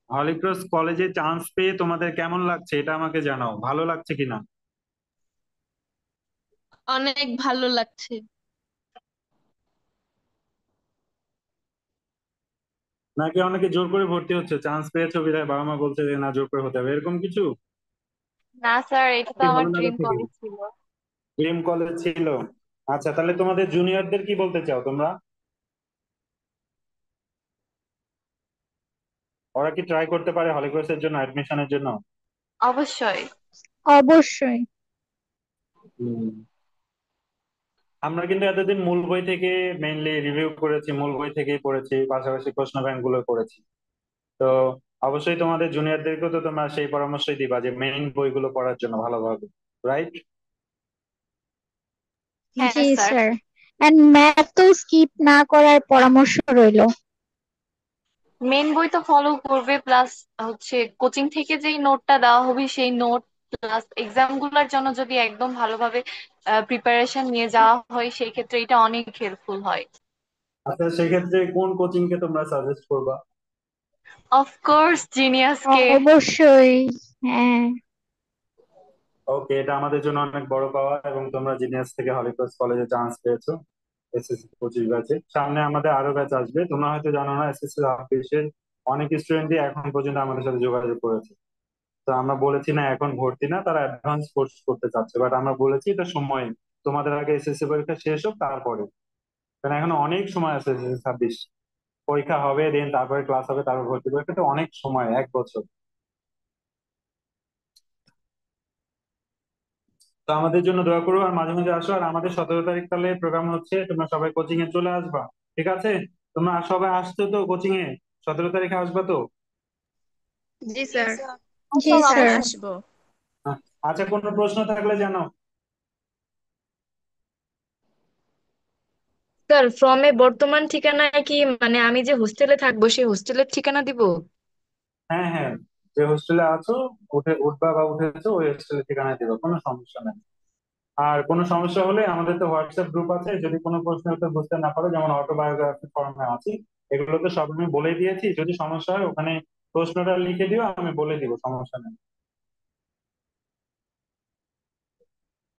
Holy Cross কলেজে chance পেয়ে তোমাদের কেমন লাগছে এটা আমাকে জানাও, ভালো লাগছে কিনা। অনেক ভালো লাগছে। নাকি অনেকে জোর করে ভর্তি হচ্ছে, চান্স পেয়েছো বিধায় বাবা মা বলছে যে না জোর করে হতে হবে, এরকম কিছু? না স্যার, এটা তো কি আমার ভালো লাগা ড্রিম থেকে কলেজ ছিল। ড্রিম কলেজ ছিল? আচ্ছা, তাহলে তোমাদের জুনিয়রদের কি বলতে চাও তোমরা? ওরা কি ট্রাই করতে পারে হলিক্রসের জন্য, অ্যাডমিশনের জন্য? অবশ্যই। অবশ্যই। হুম। আমরা কিন্তু এতদিন মূল বই থেকে মেইনলি রিভিউ করেছি, মূল বই থেকেই পড়েছি, পাশাপাশি প্রশ্ন ব্যাংক গুলো করেছি। তো অবশ্যই তোমাদের জুনিয়রদেরকেও তো তোমরা সেই পরামর্শই দিবা যে মেইন বইগুলো পড়ার জন্য ভালোভাবে, রাইট? হ্যাঁ জি স্যার। স্যার। এন্ড ম্যাথ তো স্কিপ না করার পরামর্শ রইলো। মেন বই তো ফলো করবে, প্লাস হচ্ছে কোচিং থেকে যেই নোটটা দেওয়া হবে সেই নোট, প্লাস এক্সাম গুলার জন্য যদি একদম ভালোভাবে প্রিপারেশন নিয়ে যাওয়া হয় সেই ক্ষেত্রে এটা অনেক হেল্পফুল হয়। আচ্ছা, সেক্ষেত্রে কোন কোচিং কে তোমরা সাজেস্ট করবা? অফকোর্স জিনিয়াস কে। অবশ্যই। হ্যাঁ। ওকে, এটা আমাদের জন্য অনেক বড় পাওয়া, এবং তোমরা জিনিয়াস থেকে হলিক্রস কলেজে চান্স পেয়েছো এসএসসি 25 ব্যাচে। সামনে আমাদের আরো ব্যাচ আসবে, তোমরা হয়তো জানো না, এসএসসি অফিসের অনেক স্টুডেন্টই এখন পর্যন্ত আমাদের সাথে যোগাযোগ করেছে। তো আমরা বলেছি না এখন ভর্তি না, তারা অ্যাডভান্স কোর্স করতে চাচ্ছে, বাট আমরা বলেছি এটা সময়, তোমাদের আগে এসএসসি পরীক্ষা শেষ হোক তারপরে, কারণ এখন অনেক সময় আছে। এসএসসি 26 পরীক্ষা হবে, দেন তারপরে ক্লাস হবে, তারপর ভর্তি পরীক্ষা, তো অনেক সময়, 1 বছর। তো আমাদের জন্য দোয়া করো, আর মাঝে মাঝে আসো। আর আমাদের 17 তারিখ তাহলে প্রোগ্রাম হচ্ছে, তোমরা সবাই কোচিং এ চলে আসবা, ঠিক আছে? তোমরা সবাই আসছো তো কোচিং এ? 17 তারিখে আসবা তো? জি স্যার। জি একদম স্যার। অবশ্যই। আসবো। হ্যাঁ। আচ্ছা, কোনো প্রশ্ন থাকলে জানাও। স্যার, ফর্মে বর্তমান ঠিকানায় কি মানে আমি যে হোস্টেলে থাকবো সেই হোস্টেলের ঠিকানা দিব? হ্যাঁ, হ্যাঁ, যে হোস্টেলে আছো, উঠবা বা উঠেছো, ওই হোস্টেলের ঠিকানা দিবা, কোনো সমস্যা নেই। আর কোনো সমস্যা হলে আমাদের তো হোয়াটসঅ্যাপ গ্রুপ আছে, যদি কোনো প্রশ্ন উত্তর বুঝতে না পারো, যেমন অটোবায়োগ্রাফি ফর্মে আছে, এগুলো তো সব আমি বলে দিয়েছি, যদি সমস্যা হয় ওখানে প্রশ্নটা লিখে দিও, আমি বলে দিব, সমস্যা নেই।